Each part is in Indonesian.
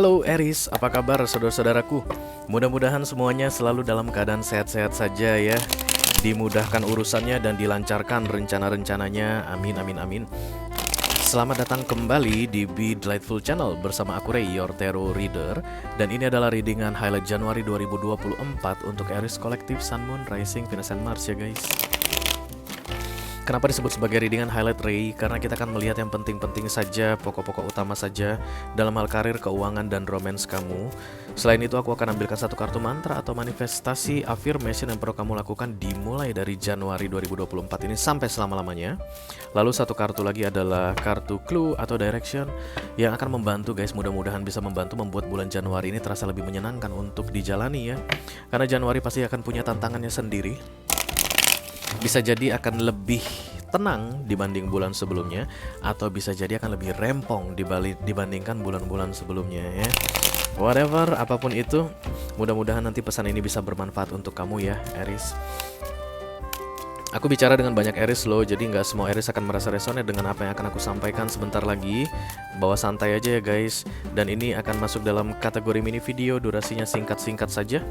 Halo Eris, apa kabar saudara-saudaraku? Mudah-mudahan semuanya selalu dalam keadaan sehat-sehat saja ya. Dimudahkan urusannya dan dilancarkan rencana-rencananya. Amin, amin, amin. Selamat datang kembali di Be Delightful Channel bersama aku Ray, your tarot reader. Dan ini adalah readingan highlight Januari 2024 untuk Aries Collective, Sun, Moon, Rising, Venus, and Mars ya guys. Kenapa disebut sebagai readingan highlight Ray? Karena kita akan melihat yang penting-penting saja, pokok-pokok utama saja dalam hal karir, keuangan, dan romance kamu. Selain itu aku akan ambilkan satu kartu mantra atau manifestasi affirmation yang perlu kamu lakukan dimulai dari Januari 2024 ini sampai selama-lamanya. Lalu satu kartu lagi adalah kartu clue atau direction yang akan membantu guys, mudah-mudahan bisa membantu membuat bulan Januari ini terasa lebih menyenangkan untuk dijalani ya. Karena Januari pasti akan punya tantangannya sendiri. Bisa jadi akan lebih tenang dibanding bulan sebelumnya, atau bisa jadi akan lebih rempong dibandingkan bulan-bulan sebelumnya ya. Whatever, apapun itu, mudah-mudahan nanti pesan ini bisa bermanfaat untuk kamu ya Aries. Aku bicara dengan banyak Aries loh, jadi nggak semua Aries akan merasa resonate dengan apa yang akan aku sampaikan sebentar lagi. Bawa santai aja ya guys. Dan ini akan masuk dalam kategori mini video, durasinya singkat-singkat saja.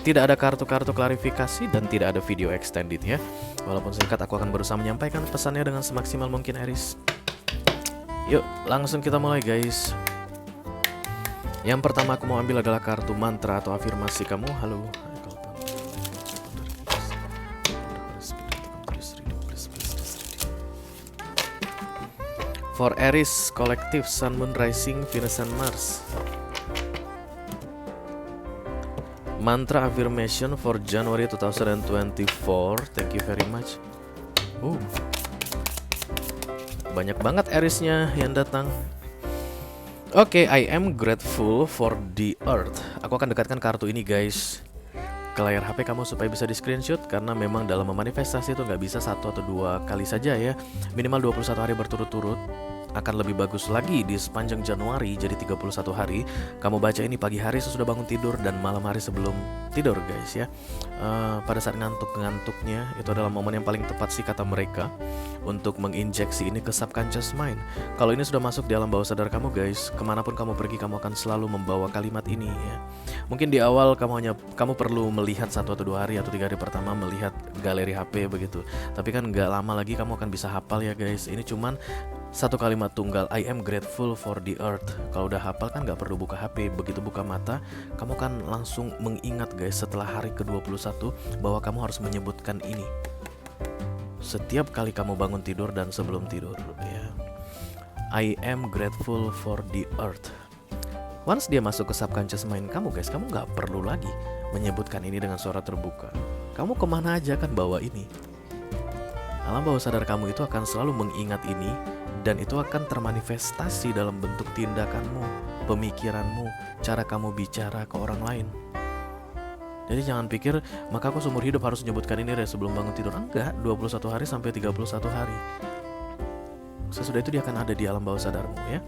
Tidak ada kartu-kartu klarifikasi dan tidak ada video extended ya. Walaupun singkat, aku akan berusaha menyampaikan pesannya dengan semaksimal mungkin Aries. Yuk, langsung kita mulai guys. Yang pertama aku mau ambil adalah kartu mantra atau afirmasi kamu. Halo. For Aries Collective, Sun, Moon, Rising, Venus, and Mars. Mantra affirmation for January 2024. Thank you very much. Banyak banget Aries-nya yang datang. Oke, I am grateful for the earth. Aku akan dekatkan kartu ini guys ke layar HP kamu supaya bisa di screenshot. Karena memang dalam memanifestasi itu nggak bisa satu atau dua kali saja ya. Minimal 21 hari berturut-turut. Akan lebih bagus lagi di sepanjang Januari, jadi 31 hari. Kamu baca ini pagi hari sesudah bangun tidur dan malam hari sebelum tidur guys ya. Pada saat ngantuk-ngantuknya, itu adalah momen yang paling tepat sih kata mereka untuk menginjeksi ini ke subconscious mind. Kalau ini sudah masuk di alam bawah sadar kamu guys, kemanapun kamu pergi kamu akan selalu membawa kalimat ini ya. Mungkin di awal kamu perlu melihat 1 atau 2 hari atau 3 hari pertama melihat galeri HP begitu. Tapi kan nggak lama lagi kamu akan bisa hafal ya guys. Ini cuman satu kalimat tunggal, I am grateful for the earth. Kalau udah hafal kan gak perlu buka HP. Begitu buka mata, kamu kan langsung mengingat guys setelah hari ke-21 bahwa kamu harus menyebutkan ini setiap kali kamu bangun tidur dan sebelum tidur ya. I am grateful for the earth. Once dia masuk ke subconscious mind kamu guys, kamu gak perlu lagi menyebutkan ini dengan suara terbuka. Kamu kemana aja kan bawa ini. Alam bawah sadar kamu itu akan selalu mengingat ini. Dan itu akan termanifestasi dalam bentuk tindakanmu, pemikiranmu, cara kamu bicara ke orang lain. Jadi jangan pikir, maka aku seumur hidup harus menyebutkan ini sebelum bangun tidur. Enggak, 21 hari sampai 31 hari. Sesudah itu dia akan ada di alam bawah sadarmu ya.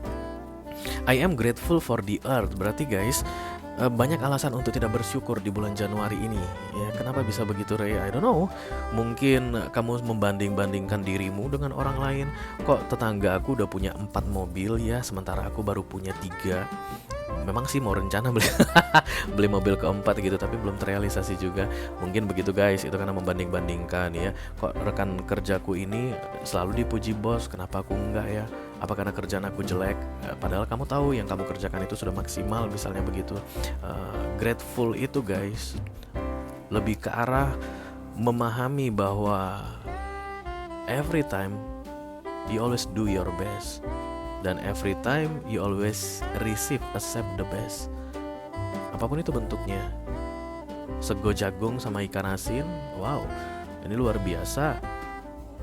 I am grateful for the earth. Berarti guys, banyak alasan untuk tidak bersyukur di bulan Januari ini ya. Kenapa bisa begitu Ray? I don't know. Mungkin kamu membanding-bandingkan dirimu dengan orang lain. Kok tetangga aku udah punya 4 mobil ya, sementara aku baru punya 3. Memang sih mau rencana beli mobil keempat gitu, tapi belum terrealisasi juga. Mungkin begitu guys, itu karena membanding-bandingkan ya. Kok rekan kerjaku ini selalu dipuji bos, kenapa aku enggak ya? Apa karena kerjaan aku jelek? Padahal kamu tahu yang kamu kerjakan itu sudah maksimal, misalnya begitu. Grateful itu guys lebih ke arah memahami bahwa every time you always do your best, dan every time you always accept the best. Apapun itu bentuknya, sego jagung sama ikan asin, wow, ini luar biasa.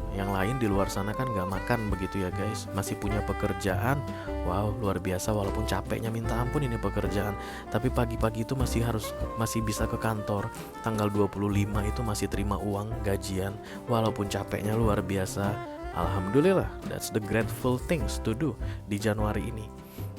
Yang lain di luar sana kan gak makan begitu ya guys, masih punya pekerjaan, wow luar biasa. Walaupun capeknya minta ampun ini pekerjaan, tapi pagi-pagi itu masih bisa ke kantor. Tanggal 25 itu masih terima uang gajian, walaupun capeknya luar biasa. Alhamdulillah, that's the grateful things to do di Januari ini.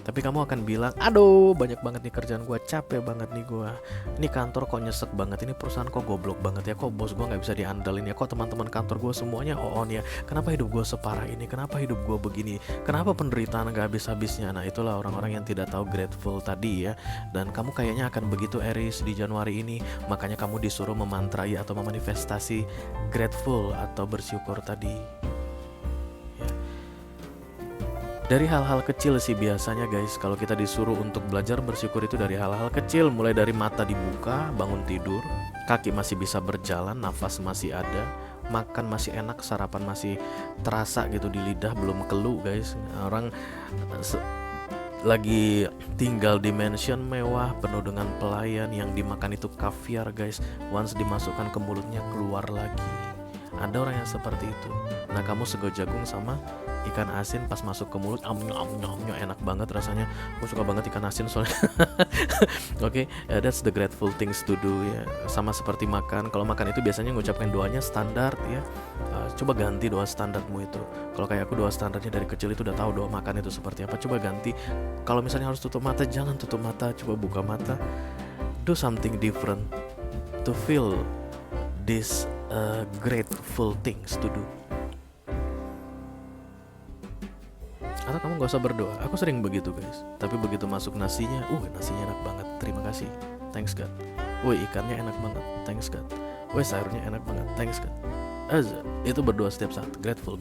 Tapi kamu akan bilang, aduh banyak banget nih kerjaan gue, capek banget nih gue. Ini kantor kok nyesek banget, ini perusahaan kok goblok banget ya, kok bos gue gak bisa diandalin ya, kok teman-teman kantor gue semuanya on ya. Kenapa hidup gue separah ini, kenapa hidup gue begini, kenapa penderitaan gak habis-habisnya. Nah itulah orang-orang yang tidak tahu grateful tadi ya. Dan kamu kayaknya akan begitu Aries di Januari ini. Makanya kamu disuruh memantrai atau memanifestasi grateful atau bersyukur tadi. Dari hal-hal kecil sih biasanya guys, kalau kita disuruh untuk belajar bersyukur itu dari hal-hal kecil. Mulai dari mata dibuka, bangun tidur, kaki masih bisa berjalan, nafas masih ada, makan masih enak, sarapan masih terasa gitu di lidah, belum kelu guys. Orang lagi tinggal di mansion mewah penuh dengan pelayan, yang dimakan itu kaviar guys, once dimasukkan ke mulutnya keluar lagi. Ada orang yang seperti itu. Nah kamu sego jagung sama ikan asin pas masuk ke mulut, enak banget rasanya. Aku suka banget ikan asin soalnya. Oke, that's the grateful things to do ya. Sama seperti makan. Kalau makan itu biasanya ngucapkan doanya standar ya. Coba ganti doa standarmu itu. Kalau kayak aku doa standarnya dari kecil itu udah tahu doa makan itu seperti apa. Coba ganti. Kalau misalnya harus tutup mata, jangan tutup mata, coba buka mata. Do something different to feel this grateful things to do. Atau kamu gak usah berdoa. Aku sering begitu guys. Tapi begitu masuk nasinya, nasinya enak banget, terima kasih, thanks God. Ikannya enak banget, thanks God. Sayurnya enak banget, thanks God. Itu berdoa setiap saat, grateful.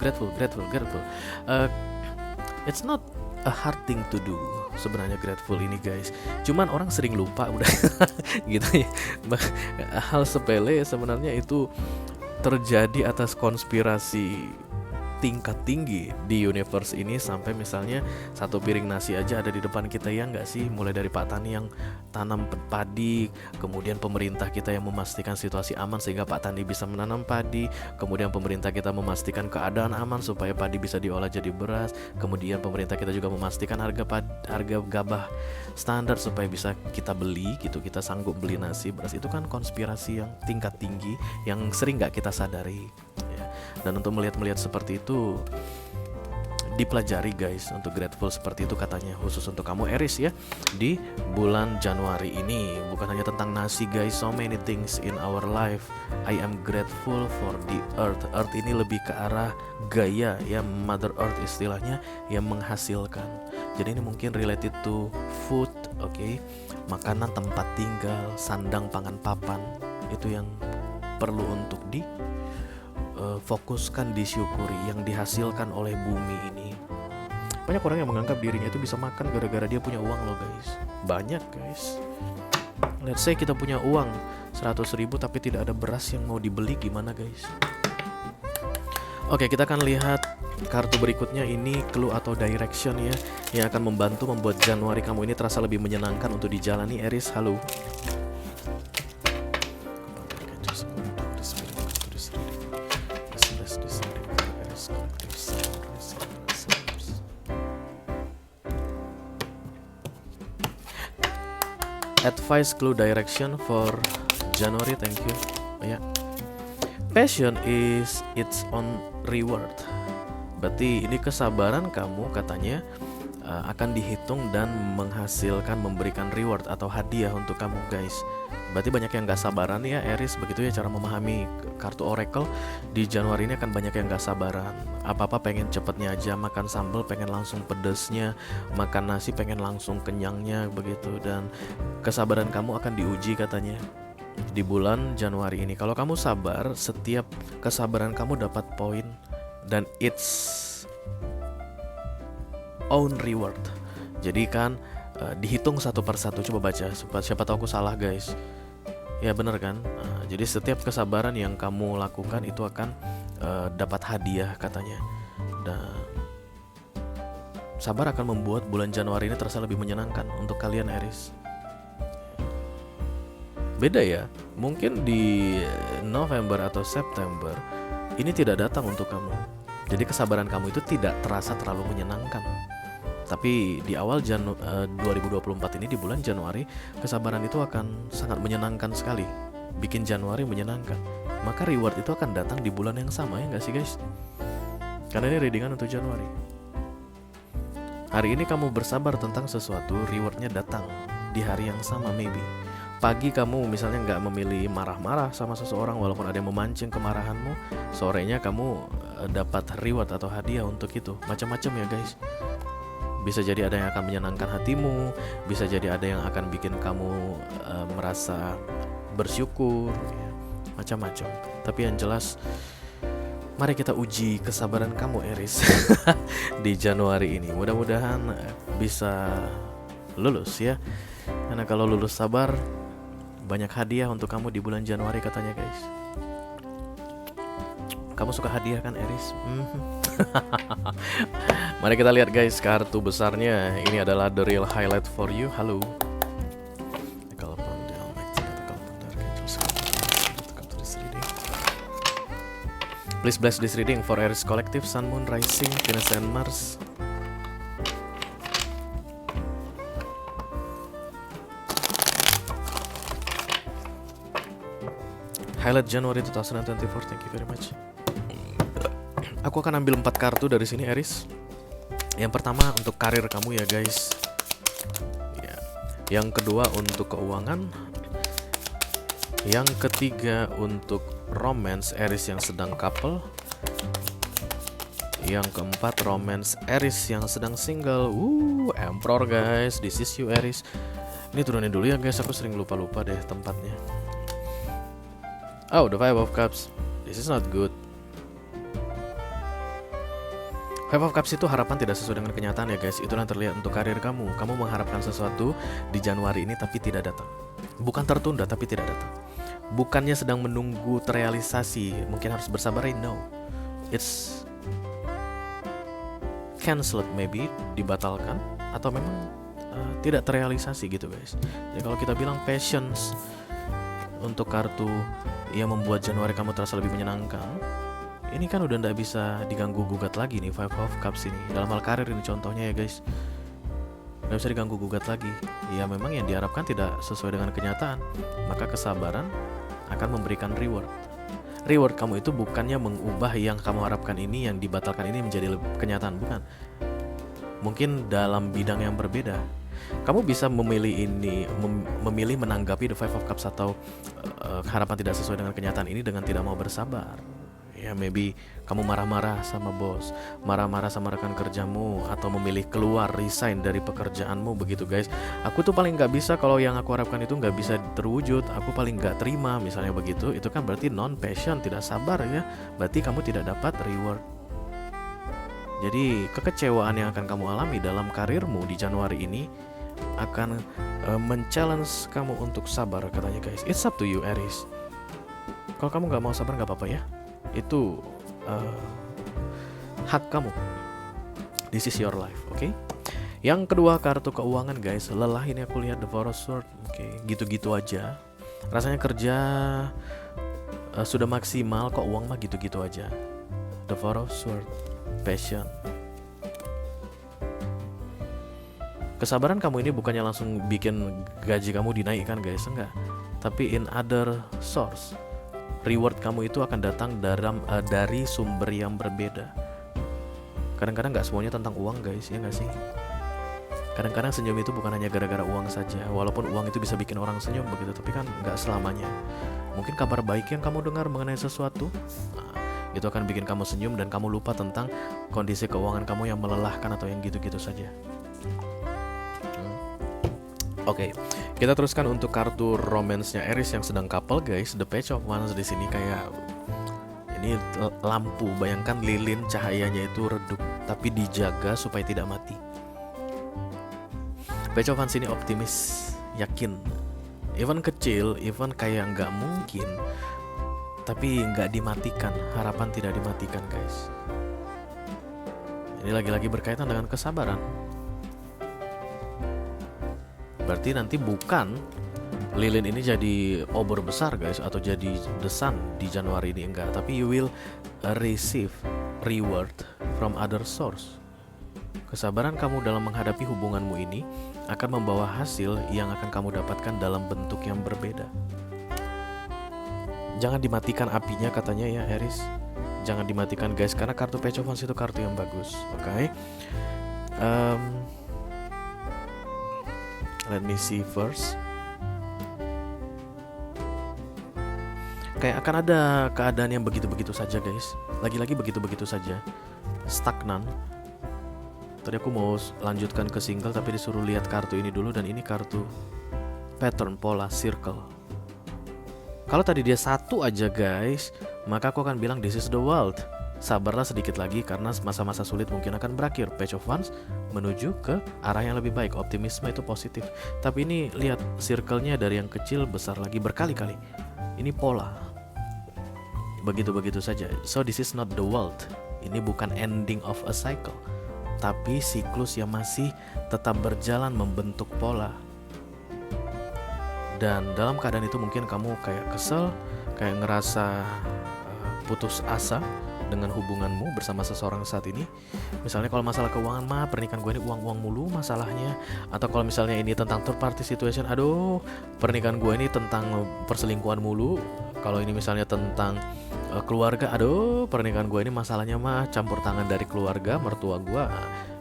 It's not a hard thing to do sebenarnya grateful ini guys. Cuman orang sering lupa udah gitu ya. Hal sepele sebenarnya itu terjadi atas konspirasi tingkat tinggi di universe ini. Sampai misalnya satu piring nasi aja ada di depan kita ya nggak sih. Mulai dari Pak Tani yang tanam padi, kemudian pemerintah kita yang memastikan situasi aman sehingga Pak Tani bisa menanam padi, kemudian pemerintah kita memastikan keadaan aman supaya padi bisa diolah jadi beras, kemudian pemerintah kita juga memastikan harga gabah standar supaya bisa kita beli gitu, kita sanggup beli nasi beras. Itu kan konspirasi yang tingkat tinggi yang sering nggak kita sadari ya. Dan untuk melihat seperti itu dipelajari guys, untuk grateful seperti itu katanya khusus untuk kamu Aries ya di bulan Januari ini. Bukan hanya tentang nasi guys, so many things in our life. I am grateful for the earth. Earth ini lebih ke arah Gaia ya, Mother Earth istilahnya, yang menghasilkan. Jadi ini mungkin related to food, okay? Makanan, tempat tinggal, sandang, pangan, papan. Itu yang perlu untuk fokuskan, disyukuri, yang dihasilkan oleh bumi ini. Banyak orang yang menganggap dirinya itu bisa makan gara-gara dia punya uang loh guys. Banyak guys. Let's say kita punya uang 100.000 tapi tidak ada beras yang mau dibeli, gimana guys? Oke, kita akan lihat kartu berikutnya. Ini clue atau direction ya, yang akan membantu membuat Januari kamu ini terasa lebih menyenangkan untuk dijalani. Aries, halo. Advice, clue, direction for January, thank you. Passion is its own reward. Berarti ini kesabaran kamu katanya akan dihitung dan menghasilkan, memberikan reward atau hadiah untuk kamu guys. Berarti banyak yang gak sabaran ya Aries, begitu ya cara memahami kartu Oracle. Di Januari ini akan banyak yang gak sabaran. Apa-apa pengen cepetnya aja, makan sambal pengen langsung pedesnya, makan nasi pengen langsung kenyangnya begitu. Dan kesabaran kamu akan diuji katanya di bulan Januari ini. Kalau kamu sabar, setiap kesabaran kamu dapat poin dan its own reward. Jadi kan dihitung satu persatu. Coba baca, siapa tahu aku salah guys. Ya bener kan. Jadi setiap kesabaran yang kamu lakukan itu akan dapat hadiah katanya. Dan sabar akan membuat bulan Januari ini terasa lebih menyenangkan untuk kalian Aries. Beda ya, mungkin di November atau September ini tidak datang untuk kamu. Jadi kesabaran kamu itu tidak terasa terlalu menyenangkan. Tapi di awal 2024 ini, di bulan Januari, kesabaran itu akan sangat menyenangkan sekali. Bikin Januari menyenangkan. Maka reward itu akan datang di bulan yang sama ya gak sih guys? Karena ini readingan untuk Januari. Hari ini kamu bersabar tentang sesuatu, rewardnya datang di hari yang sama maybe. Pagi kamu misalnya nggak memilih marah-marah sama seseorang walaupun ada yang memancing kemarahanmu, sorenya kamu dapat reward atau hadiah untuk itu. Macam-macam ya guys. Bisa jadi ada yang akan menyenangkan hatimu, bisa jadi ada yang akan bikin kamu merasa bersyukur, ya. Macam-macam. Tapi yang jelas, mari kita uji kesabaran kamu Aries di Januari ini. Mudah-mudahan bisa lulus ya. Karena kalau lulus sabar, banyak hadiah untuk kamu di bulan Januari katanya guys. Kamu suka hadiah kan Aries? Mari kita lihat guys kartu besarnya. Ini adalah the real highlight for you. Halo. Please bless this reading for Aries Collective, Sun, Moon, Rising, Venus, and Mars. Highlight January 2024, thank you very much. Aku akan ambil 4 kartu dari sini Aries. Yang pertama untuk karir kamu ya guys ya. Yang kedua untuk keuangan. Yang ketiga untuk romance Aries yang sedang couple. Yang keempat romance Aries yang sedang single. Emperor guys, this is you Aries. Ini turunin dulu ya guys, aku sering lupa-lupa deh tempatnya. Oh, the Five of Cups. This is not good. Five of Cups itu harapan tidak sesuai dengan kenyataan ya guys. Itulah yang terlihat untuk karir kamu. Kamu mengharapkan sesuatu di Januari ini tapi tidak datang. Bukan tertunda tapi tidak datang. Bukannya sedang menunggu terrealisasi, mungkin harus bersabar. No, it's cancelled maybe, dibatalkan atau memang tidak terrealisasi gitu guys. Jadi kalau kita bilang patience untuk kartu yang membuat Januari kamu terasa lebih menyenangkan, ini kan udah nggak bisa diganggu gugat lagi nih Five of Cups ini. Dalam hal karir ini contohnya ya guys, nggak bisa diganggu gugat lagi. Ya memang yang diharapkan tidak sesuai dengan kenyataan, maka kesabaran akan memberikan reward. Reward kamu itu bukannya mengubah yang kamu harapkan ini, yang dibatalkan ini menjadi kenyataan, bukan. Mungkin dalam bidang yang berbeda. Kamu bisa memilih memilih menanggapi the Five of Cups atau harapan tidak sesuai dengan kenyataan ini dengan tidak mau bersabar. Ya maybe kamu marah-marah sama bos, marah-marah sama rekan kerjamu, atau memilih keluar, resign dari pekerjaanmu begitu guys. Aku tuh paling nggak bisa kalau yang aku harapkan itu nggak bisa terwujud, aku paling nggak terima misalnya begitu. Itu kan berarti non passion, tidak sabar ya. Berarti kamu tidak dapat reward. Jadi kekecewaan yang akan kamu alami dalam karirmu di Januari ini akan men-challenge kamu untuk sabar katanya guys. It's up to you Aries. Kalau kamu nggak mau sabar nggak apa-apa ya. Itu hak kamu. This is your life, oke? Yang kedua kartu keuangan guys, lelah ini aku lihat the Four of Swords. Oke, gitu-gitu aja. Rasanya kerja sudah maksimal, kok uang mah gitu-gitu aja. The Four of Swords, passion. Kesabaran kamu ini bukannya langsung bikin gaji kamu dinaikkan guys, enggak. Tapi in other source. Reward kamu itu akan datang dari sumber yang berbeda. Kadang-kadang gak semuanya tentang uang guys, ya gak sih? Kadang-kadang senyum itu bukan hanya gara-gara uang saja. Walaupun uang itu bisa bikin orang senyum begitu, tapi kan gak selamanya. Mungkin kabar baik yang kamu dengar mengenai sesuatu, itu akan bikin kamu senyum dan kamu lupa tentang kondisi keuangan kamu yang melelahkan atau yang gitu-gitu saja. Oke, kita teruskan untuk kartu romance-nya Aries yang sedang couple guys. The Page of Wands di sini kayak ini lampu. Bayangkan lilin cahayanya itu redup, tapi dijaga supaya tidak mati. Page of Wands ini optimis, yakin. Even kecil, even kayak nggak mungkin, tapi nggak dimatikan. Harapan tidak dimatikan guys. Ini lagi-lagi berkaitan dengan kesabaran. Berarti nanti bukan lilin ini jadi obor besar guys, atau jadi the sun di Januari ini, enggak. Tapi you will receive reward from other source. Kesabaran kamu dalam menghadapi hubunganmu ini akan membawa hasil yang akan kamu dapatkan dalam bentuk yang berbeda. Jangan dimatikan apinya katanya ya Aries. Jangan dimatikan guys, karena kartu Page of Wands itu kartu yang bagus. Oke. Um, let me see first. Kayak akan ada keadaan yang begitu-begitu saja guys. Lagi-lagi begitu-begitu saja, stagnan. Tadi aku mau lanjutkan ke single tapi disuruh lihat kartu ini dulu, dan ini kartu pattern, pola, circle. Kalau tadi dia satu aja guys, maka aku akan bilang this is the world. Sabarlah sedikit lagi karena masa-masa sulit mungkin akan berakhir. Page of Wands menuju ke arah yang lebih baik. Optimisme itu positif. Tapi ini lihat circle-nya dari yang kecil besar lagi berkali-kali. Ini pola. Begitu-begitu saja. So this is not the world. Ini bukan ending of a cycle, tapi siklus yang masih tetap berjalan membentuk pola. Dan dalam keadaan itu mungkin kamu kayak kesel, kayak ngerasa putus asa dengan hubunganmu bersama seseorang saat ini. Misalnya kalau masalah keuangan mah, pernikahan gue ini uang-uang mulu masalahnya. Atau kalau misalnya ini tentang third party situation, aduh pernikahan gue ini tentang perselingkuhan mulu. Kalau ini misalnya tentang keluarga, aduh pernikahan gue ini masalahnya mah campur tangan dari keluarga, mertua gue.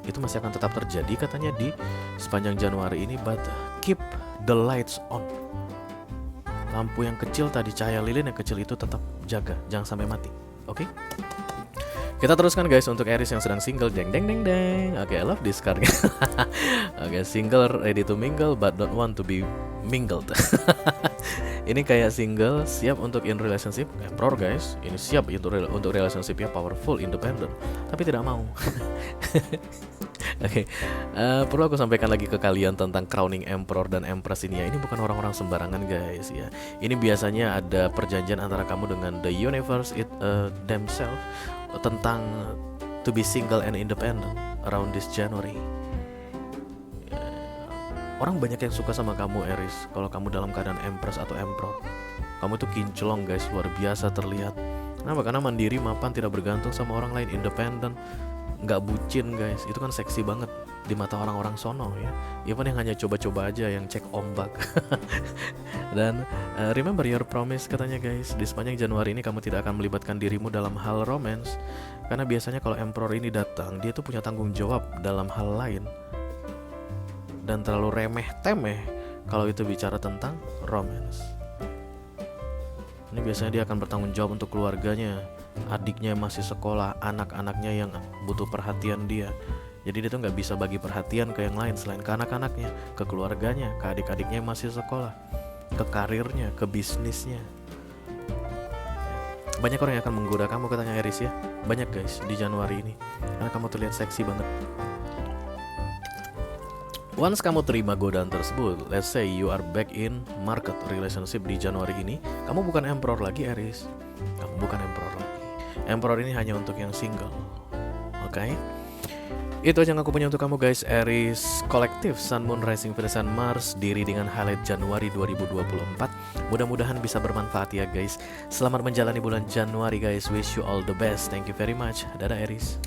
Itu masih akan tetap terjadi katanya di sepanjang Januari ini. But keep the lights on. Lampu yang kecil tadi, cahaya lilin yang kecil itu tetap jaga, jangan sampai mati. Oke? Kita teruskan guys untuk Aries yang sedang single. Deng deng deng deng. Oke, I love this card. Oke, single ready to mingle but don't want to be mingled. Ini kayak single siap untuk in relationship. Emperor guys, ini siap untuk relationship ya, powerful, independent, tapi tidak mau. Oke, perlu aku sampaikan lagi ke kalian tentang crowning emperor dan empress ini ya. Ini bukan orang-orang sembarangan guys ya. Ini biasanya ada perjanjian antara kamu dengan the universe themselves tentang to be single and independent around this January. Orang banyak yang suka sama kamu Aries kalau kamu dalam keadaan empress atau emperor. Kamu tuh kinclong guys, luar biasa terlihat. Kenapa? Karena mandiri, mapan, tidak bergantung sama orang lain, independen, nggak bucin guys. Itu kan seksi banget di mata orang-orang sono ya. Even yang hanya coba-coba aja, yang cek ombak. Dan remember your promise katanya guys. Di sepanjang Januari ini kamu tidak akan melibatkan dirimu dalam hal romance. Karena biasanya kalau emperor ini datang, dia tuh punya tanggung jawab dalam hal lain. Dan terlalu remeh-temeh kalau itu bicara tentang romance. Ini biasanya dia akan bertanggung jawab untuk keluarganya, adiknya yang masih sekolah, anak-anaknya yang butuh perhatian dia. Jadi dia tuh nggak bisa bagi perhatian ke yang lain selain ke anak-anaknya, ke keluarganya, ke adik-adiknya yang masih sekolah, ke karirnya, ke bisnisnya. Banyak orang yang akan menggoda kamu katanya Aries ya. Banyak guys di Januari ini, karena kamu terlihat seksi banget. Once kamu terima godaan tersebut, let's say you are back in market relationship di Januari ini, kamu bukan emperor lagi Aries. Kamu bukan emperor lagi. Emperor ini hanya untuk yang single. Oke? Itu aja yang aku punya untuk kamu guys. Aries kolektif Sun, Moon, Rising, Venus, and Mars, diri dengan highlight Januari 2024. Mudah-mudahan bisa bermanfaat ya guys. Selamat menjalani bulan Januari guys. Wish you all the best. Thank you very much. Dadah Aries.